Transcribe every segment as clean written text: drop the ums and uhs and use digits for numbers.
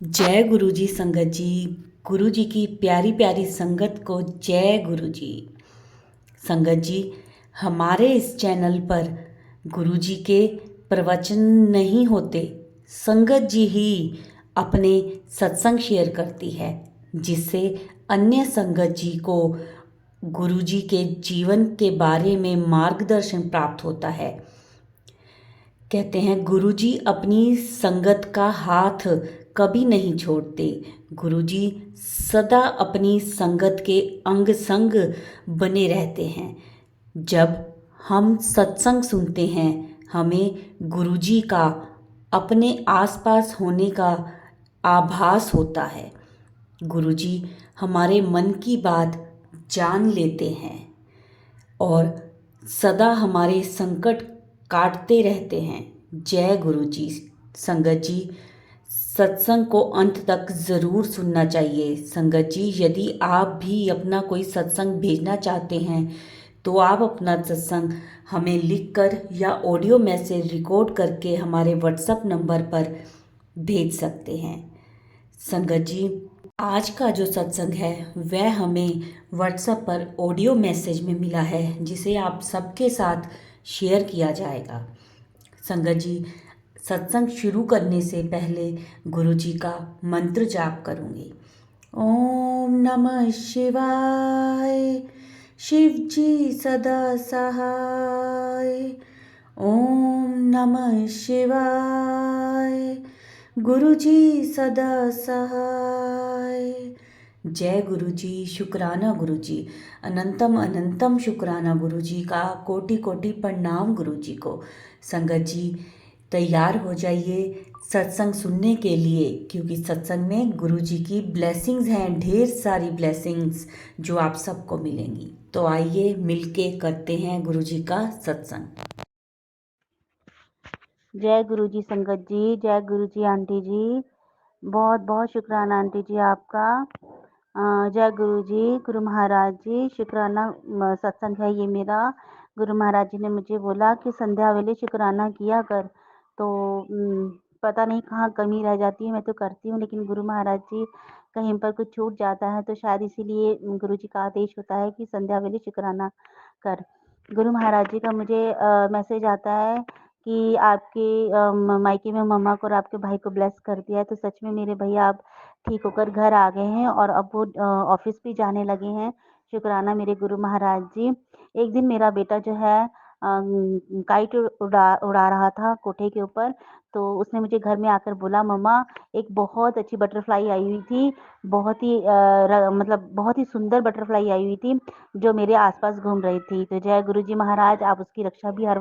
जय गुरु जी संगत जी। गुरु जी की प्यारी प्यारी संगत को जय गुरु जी। संगत जी, हमारे इस चैनल पर गुरु जी के प्रवचन नहीं होते, संगत जी ही अपने सत्संग शेयर करती है, जिससे अन्य संगत जी को गुरु जी के जीवन के बारे में मार्गदर्शन प्राप्त होता है। कहते हैं गुरुजी अपनी संगत का हाथ कभी नहीं छोड़ते। गुरुजी सदा अपनी संगत के अंग संग बने रहते हैं। जब हम सत्संग सुनते हैं, हमें गुरुजी का अपने आसपास होने का आभास होता है। गुरुजी हमारे मन की बात जान लेते हैं और सदा हमारे संकट काटते रहते हैं। जय गुरु जी। संगत जी, सत्संग को अंत तक ज़रूर सुनना चाहिए। संगत जी, यदि आप भी अपना कोई सत्संग भेजना चाहते हैं तो आप अपना सत्संग हमें लिखकर या ऑडियो मैसेज रिकॉर्ड करके हमारे व्हाट्सएप नंबर पर भेज सकते हैं। संगत जी, आज का जो सत्संग है वह हमें व्हाट्सएप पर ऑडियो मैसेज में मिला है, जिसे आप सबके साथ शेयर किया जाएगा। संगत जी, सत्संग शुरू करने से पहले गुरु जी का मंत्र जाप करूँगी। ओम नमः शिवाय। शिव जी सदा सहाय। ओम नमः शिवाय। गुरु जी सदा सहाय। जय गुरु जी। शुक्राना गुरु जी। अनंतम अनंतम शुक्राना गुरु जी का। कोटि कोटि प्रणाम गुरु जी को। संगत जी, तैयार हो जाइए सत्संग सुनने के लिए, क्योंकि सत्संग में गुरु जी की ब्लेसिंग्स हैं, ढेर सारी ब्लेसिंग्स जो आप सबको मिलेंगी। तो आइए मिलके करते हैं गुरु जी का सत्संग। जय गुरु जी संगत जी। जय गुरु जी आंटी जी। बहुत बहुत शुक्राना आंटी जी आपका। जय गुरु जी। गुरु महाराज जी, शुक्राना सत्संग है ये मेरा। गुरु महाराज जी ने मुझे बोला कि संध्या वेले शुक्राना किया कर। तो पता नहीं कहाँ कमी रह जाती है, मैं तो करती हूँ, लेकिन गुरु महाराज जी कहीं पर कुछ छूट जाता है, तो शायद इसीलिए गुरु जी का आदेश होता है कि संध्या वेले शुक्राना कर। गुरु महाराज जी का मुझे मैसेज आता है कि आपके मायके में मम्मा को और आपके भाई को ब्लेस कर दिया है। तो सच में मेरे भैया आप ठीक होकर घर आ गए हैं और अब वो ऑफिस भी जाने लगे हैं। शुक्राना मेरे गुरु महाराज जी। एक दिन मेरा बेटा जो है काइट उड़ा रहा था कोठे के ऊपर, तो उसने मुझे घर में आकर बोला, मम्मा एक बहुत अच्छी बटरफ्लाई आई हुई थी, बहुत ही मतलब बहुत ही सुंदर बटरफ्लाई आई हुई थी जो मेरे आसपास घूम रही थी। तो जय गुरु जी महाराज, आप उसकी रक्षा भी हर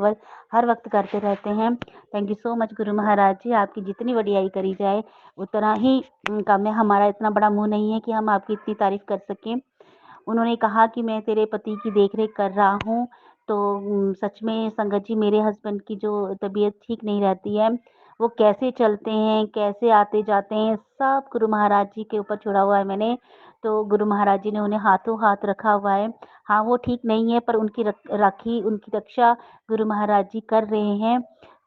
वक्त करते रहते हैं। Thank you so much Guru Maharaj जी। आपकी जितनी वडियाई करी जाए उतना ही कम है। हमारा इतना बड़ा मुंह नहीं है कि हम आपकी इतनी तारीफ कर सकें। उन्होंने कहा कि मैं तेरे पति की देख रेख कर रहा हूँ। तो सच में संगत जी, मेरे हस्बैंड की जो तबीयत ठीक नहीं रहती है, वो कैसे चलते हैं, कैसे आते जाते हैं, सब गुरु महाराज जी के ऊपर छोड़ा हुआ है मैंने। तो गुरु महाराज जी ने उन्हें हाथों हाथ रखा हुआ है। हाँ, वो ठीक नहीं है, पर उनकी राखी, उनकी रक्षा गुरु महाराज जी कर रहे हैं।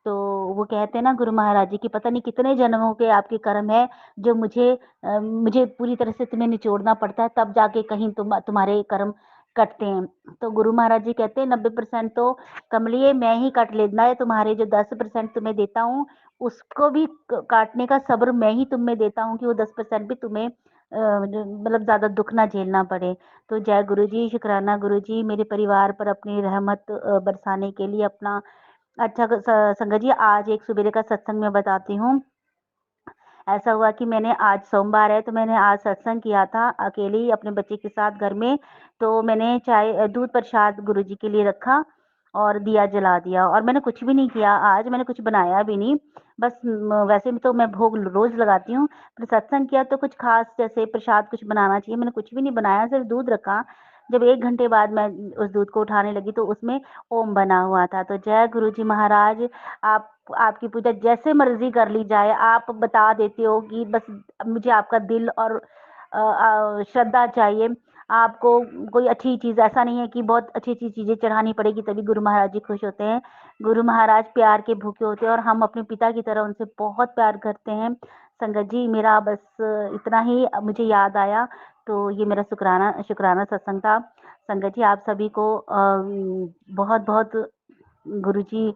तो वो कहते हैं ना गुरु महाराज जी की, पता नहीं कितने जन्मों के आपके कर्म है जो मुझे पूरी तरह से तुम्हें निचोड़ना पड़ता है, तब जाके कहीं तुम्हारे कर्म कटते हैं। तो गुरु महाराज जी कहते हैं 90% तो कमलिए मैं ही काट लेना है, तुम्हारे जो 10% तुम्हें देता हूँ उसको भी काटने का सब्र मैं ही तुम्हें देता हूँ कि वो 10% भी तुम्हें मतलब ज्यादा दुख ना झेलना पड़े। तो जय गुरु जी। शुक्राना गुरु जी, मेरे परिवार पर अपनी रहमत बरसाने के लिए अपना अच्छा। संगत जी, आज एक सुबेरे का सत्संग में बताती हूँ। ऐसा हुआ कि मैंने आज सोमवार है, तो मैंने आज सत्संग किया था अकेले ही अपने बच्चे के साथ घर में। तो मैंने चाय दूध प्रसाद गुरु जी के लिए रखा और दिया जला दिया, और मैंने कुछ भी नहीं किया। आज मैंने कुछ बनाया भी नहीं, बस वैसे में तो मैं भोग रोज लगाती हूँ, पर सत्संग किया तो कुछ खास जैसे प्रसाद कुछ बनाना चाहिए, मैंने कुछ भी नहीं बनाया, सिर्फ दूध रखा। जब 1 घंटे बाद मैं उस दूध को उठाने लगी तो उसमें ओम बना हुआ था। तो जय गुरु जी महाराज। आप आपकी पूजा जैसे मर्जी कर ली जाए, आप बता देते हो कि बस मुझे आपका दिल और श्रद्धा चाहिए। आपको कोई अच्छी चीज, ऐसा नहीं है कि बहुत अच्छी अच्छी चीजें चढ़ानी पड़ेगी तभी गुरु महाराज जी खुश होते हैं। गुरु महाराज प्यार के भूखे होते हैं और हम अपने पिता की तरह उनसे बहुत प्यार करते हैं। संगत जी मेरा बस इतना ही मुझे याद आया, तो ये मेरा शुक्राना शुक्राना सत्संग था। संगत जी आप सभी को बहुत-बहुत गुरुजी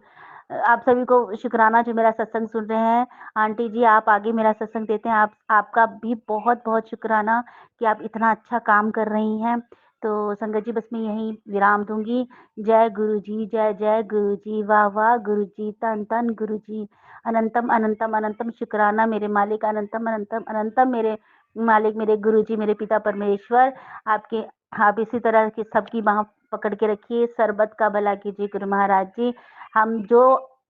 आप सभी को शुक्राना जो मेरा सत्संग सुन रहे हैं। आंटी जी आप आगे मेरा सत्संग देते हैं, आपका भी बहुत-बहुत शुक्राना कि आप इतना अच्छा काम कर रही हैं। तो संगत जी बस मैं यहीं विराम दूँगी। जय गुरुजी, जय जय गुरुजी, वाह वाह गुरुजी, धन धन गुरुजी। अनंतम अनंतम अनंतम शुक्राना मेरे मालिक, अनंतम अनंतम अनंतम मेरे मालिक, मेरे गुरुजी, मेरे पिता परमेश्वर। आपके आप इसी तरह की सबकी बाँह पकड़ के रखिए, सर्बत का भला कीजिए गुरु महाराज जी। हम जो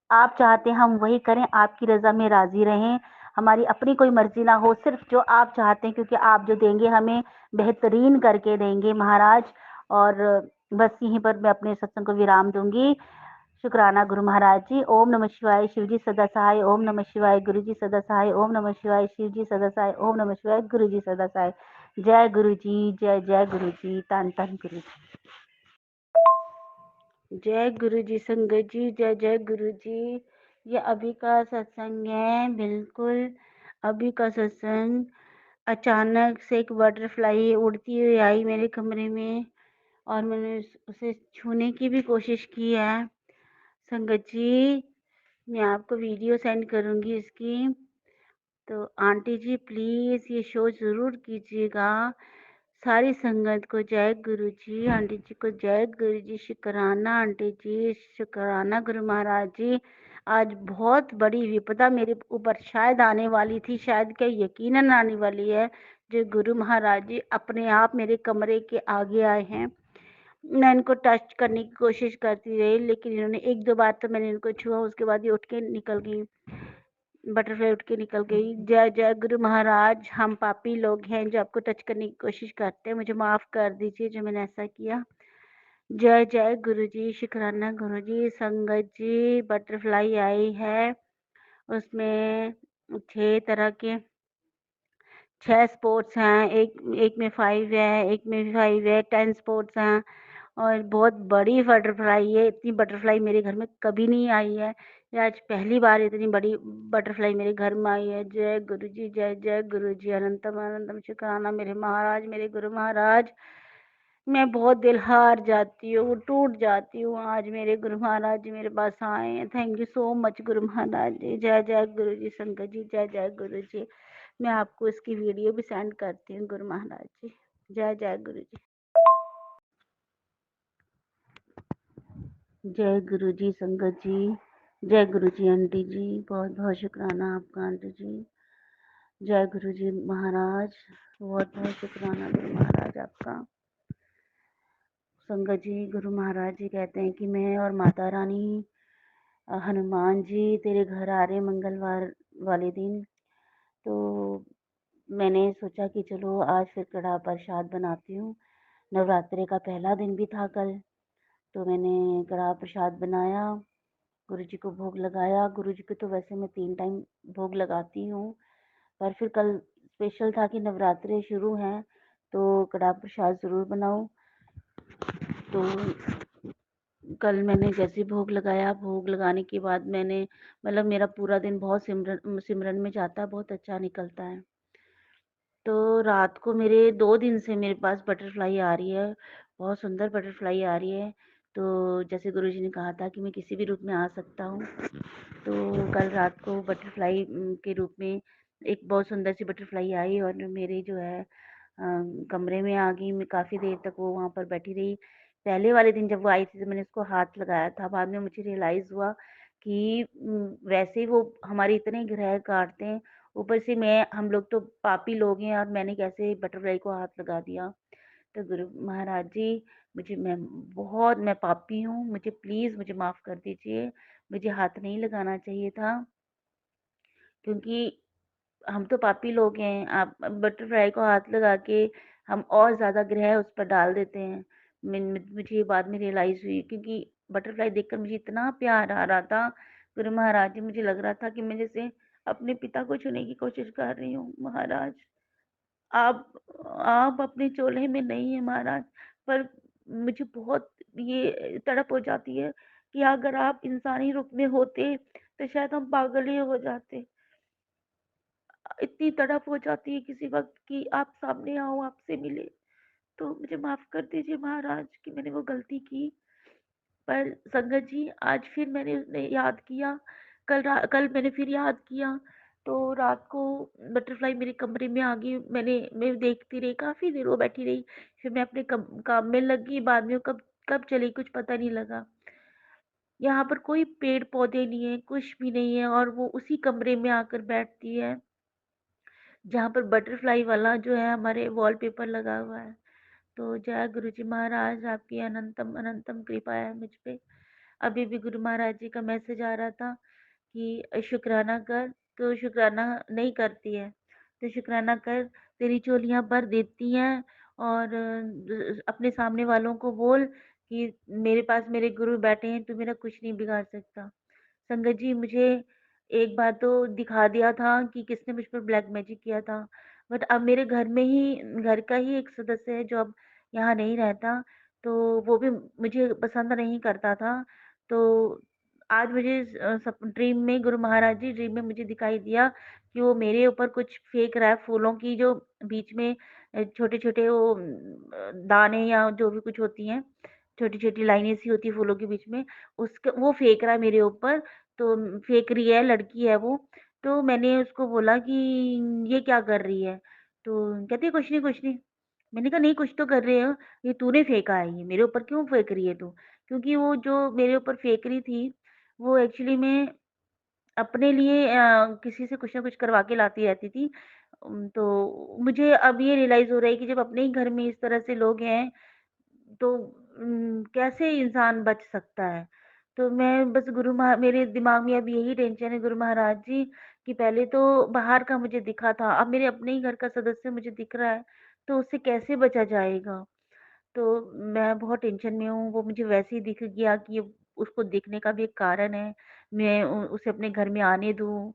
आप चाहते हैं हम वही करें, आपकी रज़ा में राज़ी रहें। हमारी अपनी कोई मर्ज़ी ना हो, सिर्फ़ जो आप चाहते हैं, क्योंकि आप जो देंगे हमें बेहतरीन करके देंगे महाराज। और बस यहीं पर मैं अपने सत्संग को विराम दूँगी। शुक्राना गुरु महाराज जी। ओम नमः शिवाय, शिव जी सदा सहाय। ओम नमः शिवाय, गुरु जी सदा सहाय। ओम नमः शिवाय, शिव जी सदा सहाय। ओम नमः शिवाय, गुरु जी सदा सहाय। जय गुरु जी, जय जय गुरु जी, धन धन गुरु जी। जय गुरु जी संगत जी, जय जय गुरु जी। ये अभी का सत्संग है, बिल्कुल अभी का सत्संग। अचानक से एक बटरफ्लाई उड़ती हुई आई मेरे कमरे में और मैंने उसे छूने की भी कोशिश की है। संगत जी मैं आपको वीडियो सेंड करूँगी इसकी। तो आंटी जी प्लीज़ ये शो ज़रूर कीजिएगा। सारी संगत को जय गुरु जी, आंटी जी को जय गुरु जी, शुक्राना आंटी जी, शुक्राना गुरु महाराज जी। आज बहुत बड़ी विपदा मेरे ऊपर शायद आने वाली थी, शायद क्या यकीनन आने वाली है, जो गुरु महाराज जी अपने आप मेरे कमरे के आगे आए हैं। मैं इनको टच करने की कोशिश करती रही, लेकिन इन्होंने एक दो बार तो मैंने इनको छुआ, उसके बाद ये उठ के निकल गई, बटरफ्लाई उठ के निकल गई। जय जय गुरु महाराज, हम पापी लोग हैं जो आपको टच करने की कोशिश करते हैं, मुझे माफ़ कर दीजिए जो मैंने ऐसा किया। जय जय गुरु जी, शुक्राना गुरु जी। संगत जी बटरफ्लाई आई है, उसमें 6 तरह के 6 स्पोर्ट्स हैं, एक एक में 5 है, एक में भी 5 है, 10 स्पोर्ट्स हैं और बहुत बड़ी बटरफ्लाई है। इतनी बटरफ्लाई मेरे घर में कभी नहीं आई है। ये आज पहली बार इतनी बड़ी बटरफ्लाई मेरे घर में आई है। जय गुरु जी, जय जय गुरु जी, अनंतम अनंतम शुक्राना मेरे महाराज, मेरे गुरु महाराज। मैं बहुत दिल हार जाती हूँ, टूट जाती हूँ। आज मेरे गुरु महाराज जी मेरे पास आए हैं। Thank you so much Guru Maharaj जी। जय जय गुरु जी, संगत जी जय जय गुरु जी। मैं आपको इसकी वीडियो भी सेंड करती हूँ गुरु महाराज जी। जय जय गुरु जी। जय गुरु जी संगत जी, जय गुरु जी आंटी जी, बहुत बहुत शुक्राना आपका आंटी जी। जय गुरु जी महाराज, बहुत बहुत शुक्राना गुरु महाराज आपका। संगत जी गुरु महाराज जी कहते हैं कि मैं और माता रानी हनुमान जी तेरे घर आ रहे मंगलवार वाले दिन। तो मैंने सोचा कि चलो आज फिर कड़ा प्रसाद बनाती हूँ। नवरात्रे का पहला दिन भी था कल, तो मैंने कड़ा प्रसाद बनाया, गुरु जी को भोग लगाया। गुरु जी को तो वैसे मैं 3 टाइम भोग लगाती हूँ, पर फिर कल स्पेशल था कि नवरात्रे शुरू हैं, तो कड़ा प्रसाद ज़रूर बनाऊँ। तो कल मैंने जैसे भोग लगाया, भोग लगाने के बाद मैंने मतलब मेरा पूरा दिन बहुत सिमरन सिमरन में जाता है, बहुत अच्छा निकलता है। तो रात को मेरे 2 दिन से मेरे पास बटरफ्लाई आ रही है, बहुत सुंदर बटरफ्लाई आ रही है। तो जैसे गुरुजी ने कहा था कि मैं किसी भी रूप में आ सकता हूँ, तो कल रात को बटरफ्लाई के रूप में एक बहुत सुंदर सी बटरफ्लाई आई और मेरे जो है कमरे में आ गई। मैं काफ़ी देर तक वो वहाँ पर बैठी रही। पहले वाले दिन जब वो आई थी तो मैंने उसको हाथ लगाया था, बाद में मुझे रियलाइज़ हुआ कि वैसे ही वो हमारे इतने ग्रह काटते हैं, ऊपर से हम लोग तो पापी लोग हैं और मैंने कैसे बटरफ्लाई को हाथ लगा दिया। तो गुरु महाराज जी मैं पापी हूँ, मुझे प्लीज़ मुझे माफ़ कर दीजिए। मुझे हाथ नहीं लगाना चाहिए था, क्योंकि हम तो पापी लोग हैं। आप बटरफ्लाई को हाथ लगा के हम और ज़्यादा ग्रह उस पर डाल देते हैं। मुझे ये बाद में रियलाइज़ हुई, क्योंकि बटरफ्लाई देखकर मुझे इतना प्यार आ रहा था। गुरु महाराज जी मुझे लग रहा था कि मैं जैसे अपने पिता को छूने की कोशिश कर रही हूँ। महाराज आप आप अपने चोले में नहीं है महाराज, पर मुझे बहुत ये तड़प हो जाती है कि अगर आप इंसानी रूप में होते तो शायद हम पागल ही हो जाते। इतनी तड़प हो जाती है किसी वक़्त कि आप सामने आओ, आपसे मिले। तो मुझे माफ़ कर दीजिए महाराज कि मैंने वो गलती की। पर संगत जी आज फिर मैंने याद किया, कल मैंने फिर याद किया, तो रात को बटरफ्लाई मेरे कमरे में आ गई। मैं देखती रही, काफ़ी देर वो बैठी रही। फिर मैं अपने काम में लग गई, बाद में वो कब कब चली कुछ पता नहीं लगा। यहाँ पर कोई पेड़-पौधे नहीं है, कुछ भी नहीं है, और वो उसी कमरे में आकर बैठती है, जहाँ पर बटरफ्लाई वाला जो है हमारे वॉलपेपर लगा हुआ है। तो जय गुरु जी महाराज, आपकी अनंतम अनंतम कृपा है मुझ पे। अभी भी गुरु महाराज जी का मैसेज आ रहा था कि शुक्राना कर, तो शुक्राना नहीं करती है। तो शुक्राना कर, तेरी चोलियां भर देती हैं, और अपने सामने वालों को बोल कि मेरे पास मेरे गुरु बैठे हैं, तू मेरा कुछ नहीं बिगाड़ सकता। संगत जी, मुझे एक बार तो दिखा दिया था कि किसने मुझ पर ब्लैक मैजिक किया था, बट अब मेरे घर का ही एक सदस्य है जो अब यहाँ नहीं रहता, तो वो भी मुझे पसंद नहीं करता था। तो आज मुझे ड्रीम में गुरु महाराज जी ड्रीम में मुझे दिखाई दिया कि वो मेरे ऊपर कुछ फेंक रहा है, फूलों की जो बीच में छोटे छोटे वो दाने या जो भी कुछ होती हैं, छोटी छोटी लाइनें सी होती है फूलों के बीच में, उसका वो फेंक रहा है मेरे ऊपर। तो फेंक रही है, लड़की है वो। तो मैंने उसको बोला कि ये क्या कर रही है? तो कहती है कुछ नहीं कुछ नहीं। मैंने कहा नहीं, कुछ तो कर रहे हो, ये तूने फेंका है, ये मेरे ऊपर क्यों फेंक रही है तू? क्योंकि वो जो मेरे ऊपर फेंक रही थी, वो एक्चुअली में अपने लिए किसी से कुछ ना कुछ करवा के लाती रहती थी। तो मुझे अब ये रियलाइज हो रहा है कि जब अपने ही घर में इस तरह से लोग हैं, तो कैसे इंसान बच सकता है? तो मैं बस मेरे दिमाग में अब यही टेंशन है गुरु महाराज जी, कि पहले तो बाहर का मुझे दिखा था, अब मेरे अपने ही घर का सदस्य मुझे दिख रहा है, तो उससे कैसे बचा जाएगा? तो मैं बहुत टेंशन में हूँ, वो मुझे वैसे ही दिख गया कि ये उसको दिखने का भी एक कारण है, मैं उसे अपने घर में आने दूँ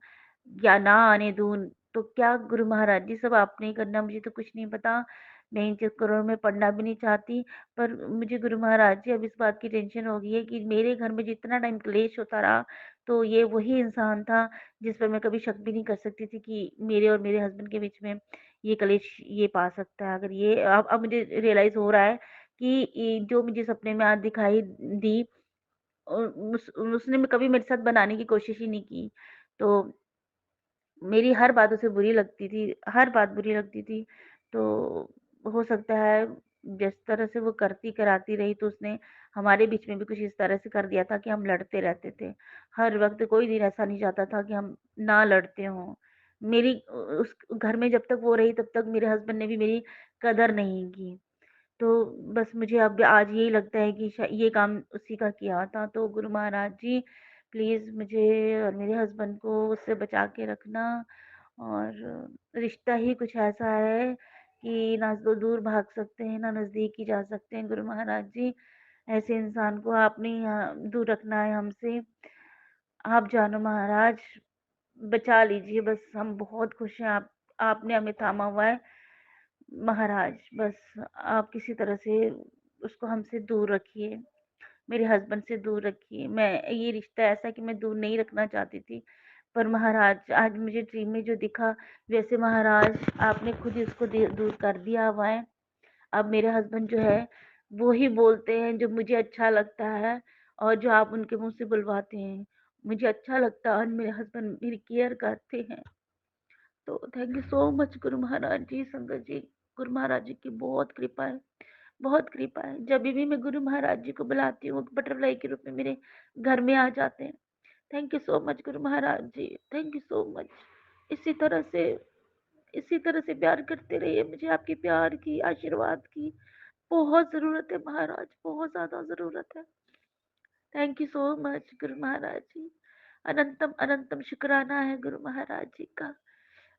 या ना आने दूँ? तो क्या गुरु महाराज जी, सब आपने ही करना, मुझे तो कुछ नहीं पता। मैं इन चक्करों में पड़ना भी नहीं चाहती, पर मुझे गुरु महाराज जी अब इस बात की टेंशन हो गई है कि मेरे घर में जितना टाइम क्लेश होता रहा, तो ये वही इंसान था जिस पर मैं कभी शक भी नहीं कर सकती थी कि मेरे और मेरे हस्बैंड के बीच में ये कलेश ये पा सकता है। अगर ये अब मुझे रियलाइज़ हो रहा है कि जो मुझे सपने में आज दिखाई दी, उसने कभी मेरे साथ बनाने की कोशिश ही नहीं की। तो मेरी हर बात उसे बुरी लगती थी, हर बात बुरी लगती थी। तो हो सकता है जिस तरह से वो करती कराती रही, तो उसने हमारे बीच में भी कुछ इस तरह से कर दिया था कि हम लड़ते रहते थे। हर वक़्त कोई दिन ऐसा नहीं जाता था कि हम ना लड़ते हों। उस घर में जब तक वो रही तब तक मेरे हस्बैंड ने भी मेरी कदर नहीं की। तो बस मुझे अब आज यही लगता है कि ये काम उसी का किया था। तो गुरु महाराज जी, प्लीज़ मुझे और मेरे हस्बैंड को उससे बचा के रखना। और रिश्ता ही कुछ ऐसा है कि ना तो दूर भाग सकते हैं, ना नज़दीक ही जा सकते हैं। गुरु महाराज जी, ऐसे इंसान को आपने यहाँ दूर रखना है हमसे। आप जानो महाराज, बचा लीजिए बस, हम बहुत खुश हैं, आपने हमें थामा हुआ है। महाराज, बस आप किसी तरह से उसको हमसे दूर रखिए, मेरे हस्बैंड से दूर रखिए। मैं ये रिश्ता ऐसा कि मैं दूर नहीं रखना चाहती थी, पर महाराज आज मुझे ड्रीम में जो दिखा, वैसे महाराज आपने खुद ही उसको दूर कर दिया हुआ है। अब मेरे हस्बैंड जो है वो ही बोलते हैं जो मुझे अच्छा लगता है, और जो आप उनके मुंह से बुलवाते हैं मुझे अच्छा लगता है, और मेरे हस्बैंड मेरी केयर करते हैं। तो thank you so much Guru Maharaj जी, संगत जी। गुरु महाराज जी की बहुत कृपा है, बहुत कृपा है। जब भी मैं गुरु महाराज जी को बुलाती हूँ, बटरफ्लाई के रूप में मेरे घर में आ जाते हैं। Thank you so much Guru Maharaj ji, thank you so much. इसी तरह से इसी तरह से प्यार करते रहिए, मुझे आपके प्यार की, आशीर्वाद की बहुत ज़रूरत है महाराज, बहुत ज़्यादा ज़रूरत है। Thank you so much Guru Maharaj जी। अनंतम अनंतम शुक्राना है गुरु महाराज जी का।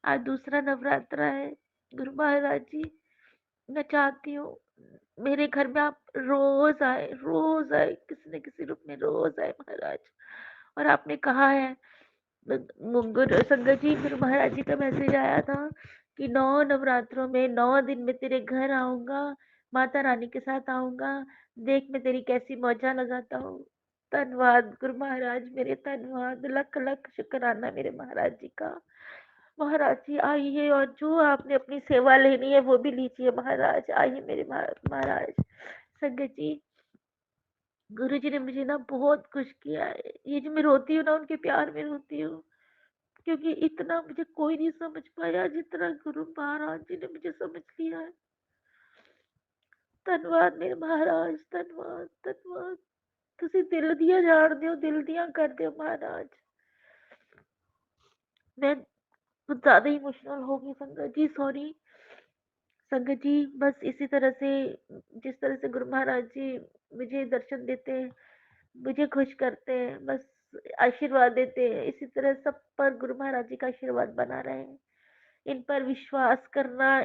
आज दूसरा नवरात्रा है गुरु महाराज जी। मैं चाहती हूँ मेरे घर में आप रोज आए, किसी न किसी रूप में रोज आए महाराज। और आपने कहा है, गुरु संगत जी, गुरु महाराज जी का मैसेज आया था कि 9 नवरात्रों में 9 दिन में तेरे घर आऊंगा, माता रानी के साथ आऊंगा, देख मैं तेरी कैसी मौजा लगाता हूँ। धन्यवाद गुरु महाराज मेरे, धन्यवाद, लख लख शुक्राना मेरे महाराज जी का। महाराज जी आइए और जो आपने अपनी सेवा लेनी है वो भी लीजिए महाराज। आइए मेरे महाराज। संगत जी, गुरु जी ने मुझे ना बहुत कुछ किया है। ये जो मैं रोती हूँ ना उनके प्यार में रोती हूँ, क्योंकि इतना मुझे कोई नहीं समझ पाया जितना गुरु महाराज जी ने मुझे समझ लिया है। धन्यवाद मेरे महाराज, धन्यवाद धन्यवाद। ਤੁਸੀਂ दिल दिया जान दो, दिल दिया कर दो महाराज। मैं कुछ ज्यादा इमोशनल हो गई संगत जी, सॉरी। संगत जी, बस इसी तरह से, जिस तरह से गुरु महाराज जी मुझे दर्शन देते हैं, मुझे खुश करते हैं, बस आशीर्वाद देते हैं, इसी तरह सब पर गुरु महाराज जी का आशीर्वाद बना रहे। इन पर विश्वास करना,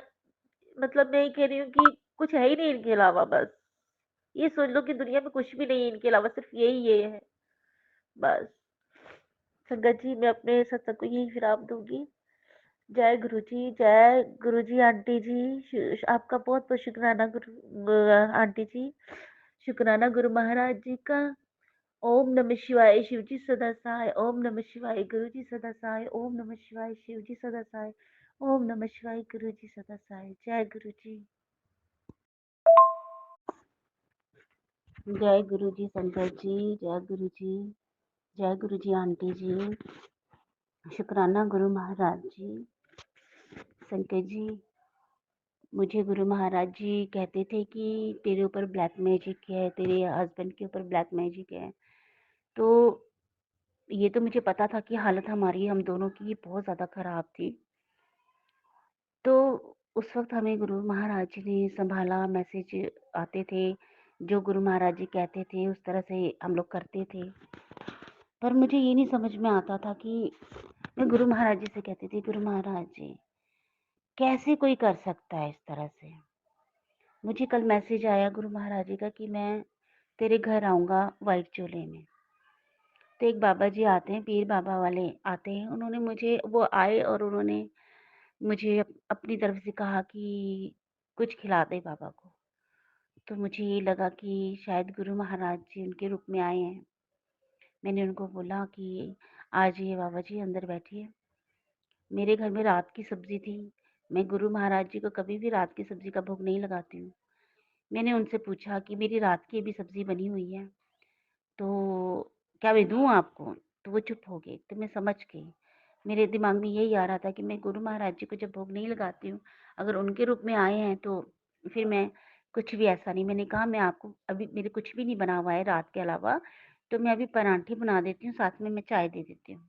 मतलब मैं ये कह रही हूँ कि कुछ है ही नहीं इनके अलावा। बस ये सोच लो कि दुनिया में कुछ भी नहीं है इनके अलावा, सिर्फ यही ये है बस। संगत जी, मैं अपने सत्संग को यही विराम दूंगी। जय गुरु जी, जय गुरु जी। आंटी जी, आपका बहुत बहुत शुक्राना गुरु आंटी जी, शुक्राना गुरु महाराज जी का। ओम नमः शिवाय, शिव जी सदा सहाय। ओम नमः शिवाय, गुरु जी सदा सहाय। ओम नमः शिवाय, शिव जी सदा सहाय। ओम नमः शिवाय, गुरु जी सदा सहाय। जय गुरु जी। जय गुरु जी संगत जी, जय गुरु जी, जय गुरु जी आंटी जी, शुक्राना गुरु महाराज जी। संगत जी, मुझे गुरु महाराज जी कहते थे कि तेरे ऊपर ब्लैक मैजिक है, तेरे हस्बैंड के ऊपर ब्लैक मैजिक है। तो ये तो मुझे पता था कि हालत हमारी हम दोनों की बहुत ज़्यादा ख़राब थी। तो उस वक़्त हमें गुरु महाराज जी ने सँभाला, मैसेज आते थे, जो गुरु महाराज जी कहते थे उस तरह से हम लोग करते थे। पर मुझे ये नहीं समझ में आता था कि मैं गुरु महाराज जी से कहती थी, गुरु महाराज जी, कैसे कोई कर सकता है इस तरह से? मुझे कल मैसेज आया गुरु महाराज जी का कि मैं तेरे घर आऊँगा व्हाइट चोले में। तो एक बाबा जी आते हैं, पीर बाबा वाले आते हैं, उन्होंने मुझे, वो आए और उन्होंने मुझे अपनी तरफ से कहा कि कुछ खिला दे बाबा को। तो मुझे ये लगा कि शायद गुरु महाराज जी उनके रूप में आए हैं। मैंने उनको बोला कि आ जाइए बाबा जी, अंदर बैठिए। मेरे घर में रात की सब्जी थी। मैं गुरु महाराज जी को कभी भी रात की सब्जी का भोग नहीं लगाती हूँ। मैंने उनसे पूछा कि मेरी रात की भी सब्जी बनी हुई है, तो क्या मैं दूँ आपको? तो वो चुप हो गए। तो मैं समझ गई। मेरे दिमाग में यही आ रहा था कि मैं गुरु महाराज जी को जब भोग नहीं लगाती हूँ, अगर उनके रूप में आए हैं तो फिर मैं कुछ भी ऐसा नहीं। मैंने कहा, मैं आपको अभी, मेरे कुछ भी नहीं बना हुआ है रात के अलावा, तो मैं अभी पराठे बना देती हूँ, साथ में मैं चाय दे देती हूँ।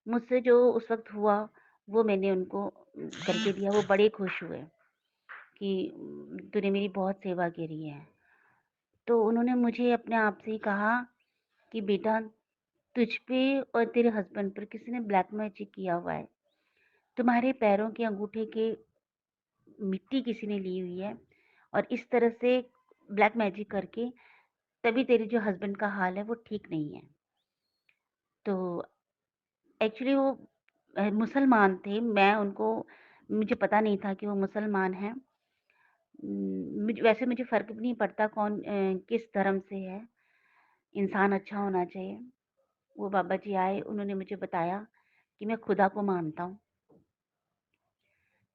मुझसे जो उस वक़्त हुआ वो मैंने उनको करके दिया। वो बड़े खुश हुए कि तूने मेरी बहुत सेवा करी है। तो उन्होंने मुझे अपने आप से ही कहा कि बेटा, तुझ पे और तेरे हस्बैंड पर किसी ने ब्लैक मैजिक किया हुआ है। तुम्हारे पैरों के अंगूठे के मिट्टी किसी ने ली हुई है और इस तरह से ब्लैक मैजिक करके तभी तेरे जो हस्बैंड का हाल है वो ठीक नहीं है। तो एक्चुअली वो मुसलमान थे। मैं उनको, मुझे पता नहीं था कि वो मुसलमान हैं। वैसे मुझे फ़र्क भी नहीं पड़ता कौन किस धर्म से है, इंसान अच्छा होना चाहिए। वो बाबा जी आए, उन्होंने मुझे बताया कि मैं खुदा को मानता हूँ।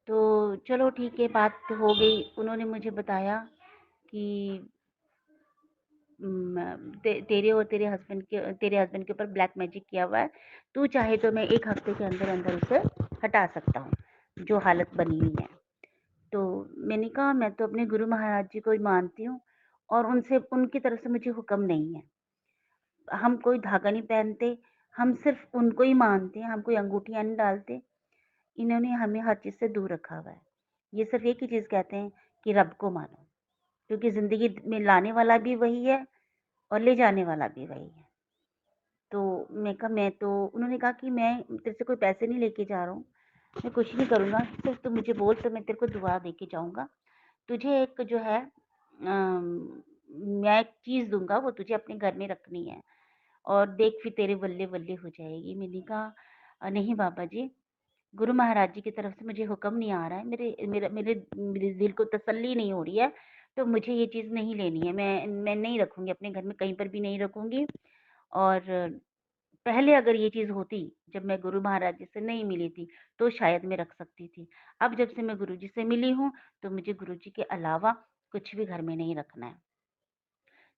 तो चलो ठीक है, बात तो हो गई। उन्होंने मुझे बताया कि तेरे और तेरे हस्बैंड के ऊपर ब्लैक मैजिक किया हुआ है। तू चाहे तो मैं 1 हफ्ते के अंदर अंदर उसे हटा सकता हूँ, जो हालत बनी हुई है। तो मैंने कहा, मैं तो अपने गुरु महाराज जी को ही मानती हूँ और उनसे, उनकी तरफ से मुझे हुक्म नहीं है। हम कोई धागा नहीं पहनते, हम सिर्फ उनको ही मानते हैं, हम कोई अंगूठियाँ नहीं डालते। इन्होंने हमें हर चीज़ से दूर रखा हुआ है। ये सिर्फ एक ही चीज़ कहते हैं कि रब को मानो, क्योंकि ज़िंदगी में लाने वाला भी वही है और ले जाने वाला भी वही है। तो मैं कहा, मैं तो, उन्होंने कहा कि मैं तेरे से कोई पैसे नहीं लेके जा रहा हूँ, मैं कुछ नहीं करूँगा, सिर्फ तू मुझे बोल तो मैं तेरे को दुआ दे के जाऊँगा। तुझे एक जो है मैं एक चीज़ दूँगा, वो तुझे अपने घर में रखनी है और देख फिर तेरे बल्ले-बल्ले हो जाएगी। मैंने कहा नहीं बाबा जी, गुरु महाराज जी की तरफ से मुझे हुक्म नहीं आ रहा है, मेरे दिल को तसल्ली नहीं हो रही है, तो मुझे ये चीज़ नहीं लेनी है। मैं नहीं रखूँगी अपने घर में, कहीं पर भी नहीं रखूँगी और पहले अगर ये चीज़ होती, जब मैं गुरु महाराज जी से नहीं मिली थी, तो शायद मैं रख सकती थी। अब जब से मैं गुरु जी से मिली हूँ, तो मुझे गुरु जी के अलावा कुछ भी घर में नहीं रखना है।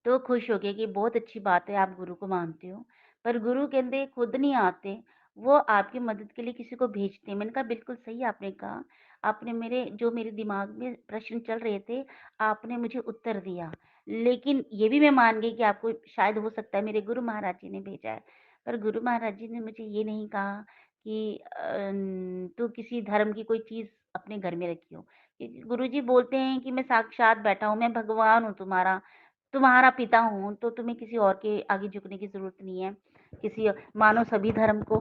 तो खुश हो गए कि बहुत अच्छी बात है आप गुरु को मानते हो, पर गुरु कहते खुद नहीं आते, वो आपकी मदद के लिए किसी को भेजते हैं। मैंने कहा बिल्कुल सही आपने कहा, आपने मेरे दिमाग में प्रश्न चल रहे थे, आपने मुझे उत्तर दिया। लेकिन ये भी मैं मान गई कि आपको शायद हो सकता है मेरे गुरु महाराज जी ने भेजा है, पर गुरु महाराज जी ने मुझे ये नहीं कहा कि तू किसी धर्म की कोई चीज़ अपने घर में रखी हो। क्योंकि गुरु जी बोलते हैं कि मैं साक्षात बैठा हूँ, मैं भगवान हूँ तुम्हारा। तुम्हारा पिता हूँ, तो तुम्हें किसी और के आगे झुकने की ज़रूरत नहीं है। मानो सभी धर्म को,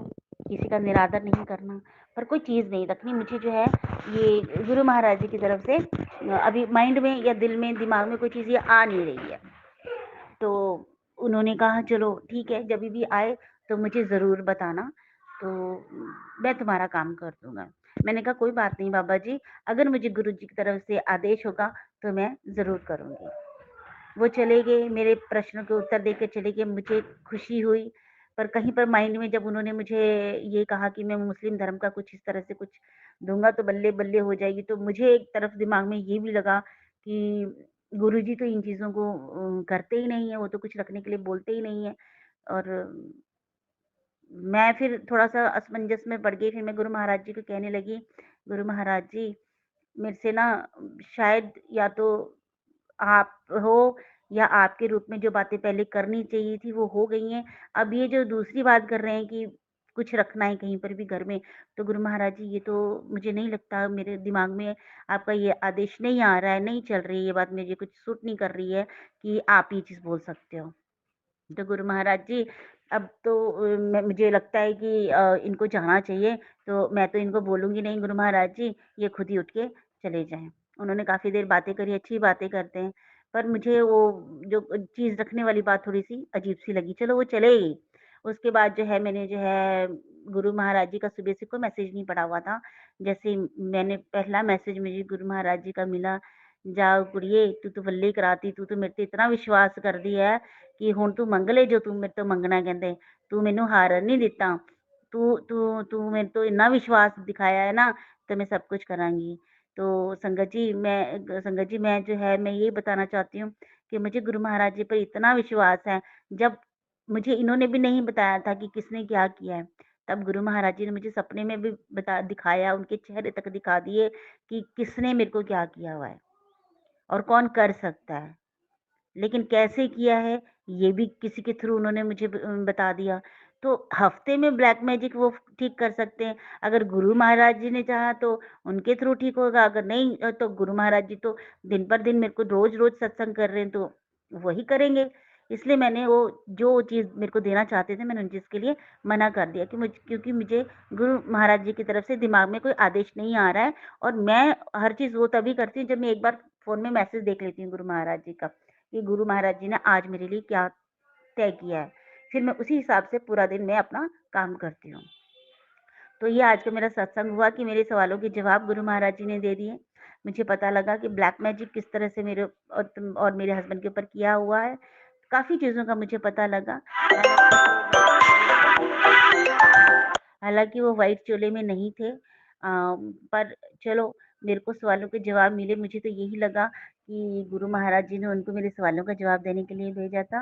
किसी का निरादर नहीं करना, पर कोई चीज़ नहीं रखनी। मुझे जो है ये गुरु महाराज जी की तरफ से अभी माइंड में या दिल में, दिमाग में कोई चीज़ ये आ नहीं रही है। तो उन्होंने कहा चलो ठीक है, जब भी आए तो मुझे ज़रूर बताना, तो मैं तुम्हारा काम कर दूँगा। मैंने कहा कोई बात नहीं बाबा जी, अगर मुझे गुरु जी की तरफ से आदेश होगा तो मैं ज़रूर करूँगी। वो चले गए, मेरे प्रश्नों के उत्तर देके चले गए, मुझे खुशी हुई। पर कहीं पर माइंड में जब उन्होंने मुझे ये कहा कि मैं मुस्लिम धर्म का कुछ इस तरह से कुछ दूँगा तो बल्ले-बल्ले हो जाएगी, तो मुझे एक तरफ दिमाग में ये भी लगा कि गुरुजी तो इन चीज़ों को करते ही नहीं है, वो तो कुछ रखने के लिए बोलते ही नहीं है। और मैं फिर थोड़ा-सा असमंजस में पड़ गई, फिर मैं गुरु महाराज जी को कहने लगी, गुरु महाराज जी, मेरे से ना शायद या तो आप हो या आपके रूप में जो बातें पहले करनी चाहिए थी वो हो गई हैं। अब ये जो दूसरी बात कर रहे हैं कि कुछ रखना है कहीं पर भी घर में, तो गुरु महाराज जी ये तो मुझे नहीं लगता, मेरे दिमाग में आपका ये आदेश नहीं आ रहा है, नहीं चल रही है ये बात, मुझे कुछ सूट नहीं कर रही है कि आप ये चीज़ बोल सकते हो। तो गुरु महाराज जी अब तो मुझे लगता है कि इनको जाना चाहिए, तो मैं तो इनको बोलूँगी नहीं गुरु महाराज जी, ये खुद ही उठ के चले जाएँ। उन्होंने काफ़ी देर बातें करी, अच्छी बातें करते हैं, पर मुझे वो जो चीज़ रखने वाली बात थोड़ी-सी अजीब-सी लगी। चलो वो चले गई। उसके बाद जो है मैंने जो है गुरु महाराज जी का सुबह से कोई मैसेज नहीं पढ़ा हुआ था। जैसे ही मैंने पहला मैसेज मुझे गुरु महाराज जी का मिला, "जा कुड़िए तू तो ਬੱਲੇ कराती, तू तो मेरे ते इतना विश्वास करदी है कि ਹੁਣ ਤੂੰ ਮੰਗ ਲੈ ਜੋ ਤੂੰ ਮੇਰੇ ਤੋਂ ਮੰਗਣਾ ਕਹਿੰਦੇ, ਤੂੰ ਮੈਨੂੰ ਹਾਰਨ नहीं ਦਿੱਤਾ, तू तू तू मेरे तो इतना विश्वास दिखाया है ना, तो मैं सब कुछ करांगी।" तो संगत जी मैं जो है मैं ये बताना चाहती हूँ कि मुझे गुरु महाराज जी पर इतना विश्वास है, जब मुझे इन्होंने भी नहीं बताया था कि किसने क्या किया है, तब गुरु महाराज जी ने मुझे सपने में भी बता दिखाया, उनके चेहरे तक दिखा दिए कि किसने मेरे को क्या किया हुआ है और कौन कर सकता है। लेकिन कैसे किया है, ये भी किसी के थ्रू उन्होंने मुझे बता दिया। तो हफ्ते में ब्लैक मैजिक वो ठीक कर सकते हैं। अगर गुरु महाराज जी ने चाहा तो उनके थ्रू ठीक होगा, अगर नहीं तो गुरु महाराज जी तो दिन पर दिन मेरे को रोज़-रोज़ सत्संग कर रहे हैं, तो वही करेंगे। इसलिए मैंने वो जो चीज़ मेरे को देना चाहते थे, मैंने उन चीज़ के लिए मना कर दिया कि क्योंकि मुझे गुरु महाराज जी की तरफ से दिमाग में कोई आदेश नहीं आ रहा है, और मैं हर चीज़ वो तभी करती हूँ जब मैं एक बार फ़ोन में मैसेज देख लेती हूँ गुरु महाराज जी का। कि गुरु महाराज जी ने आज मेरे लिए क्या तय किया है। फिर मैं उसी हिसाब से पूरा दिन मैं अपना काम करती हूँ। तो ये आज का मेरा सत्संग हुआ कि मेरे सवालों के जवाब गुरु महाराज जी ने दे दिए। मुझे पता लगा कि ब्लैक मैजिक किस तरह से मेरे और मेरे हस्बैंड के ऊपर किया हुआ है। काफ़ी चीज़ों का मुझे पता लगा। हालाँकि वो व्हाइट चोले में नहीं थे, पर चलो मेरे को सवालों के जवाब मिले। मुझे तो यही लगा कि गुरु महाराज जी ने उनको मेरे सवालों का जवाब देने के लिए भेजा था।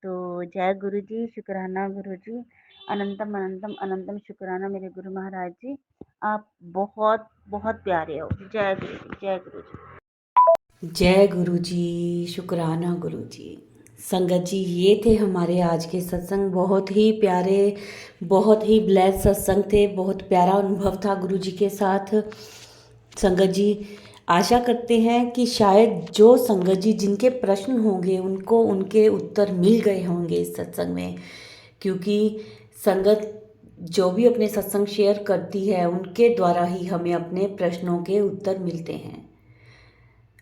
तो जय गुरु जी, शुक्राना गुरु जी, अनंतम अनंतम अनंतम शुक्राना मेरे गुरु महाराज जी। आप बहुत बहुत प्यारे हो। जय गुरु जी, जय गुरु जी। जय गुरु जी, शुक्राना गुरु जी। संगत जी ये थे हमारे आज के सत्संग, बहुत ही प्यारे, बहुत ही ब्लेस सत्संग थे, बहुत प्यारा अनुभव था गुरु जी के साथ। संगत जी आशा करते हैं कि शायद जो संगत जी जिनके प्रश्न होंगे उनको उनके उत्तर मिल गए होंगे इस सत्संग में, क्योंकि संगत जो भी अपने सत्संग शेयर करती है उनके द्वारा ही हमें अपने प्रश्नों के उत्तर मिलते हैं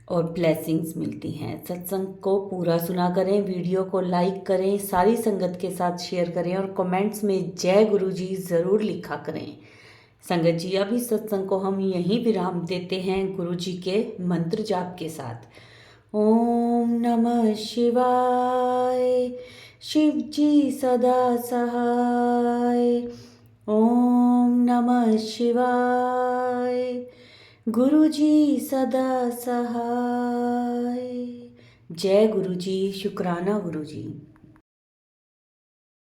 और ब्लेसिंग्स मिलती हैं। सत्संग को पूरा सुना करें, वीडियो को लाइक करें, सारी संगत के साथ शेयर करें और कमेंट्स में जय गुरु जी ज़रूर लिखा करें। संगत जी अभी सत्संग को हम यहीं विराम देते हैं गुरु जी के मंत्र जाप के साथ। ओम नमः शिवाय, शिव जी सदा सहाय। ओम नमः शिवाय। गुरु जी सदा सहाय। जय गुरु जी। शुक्राना गुरु जी।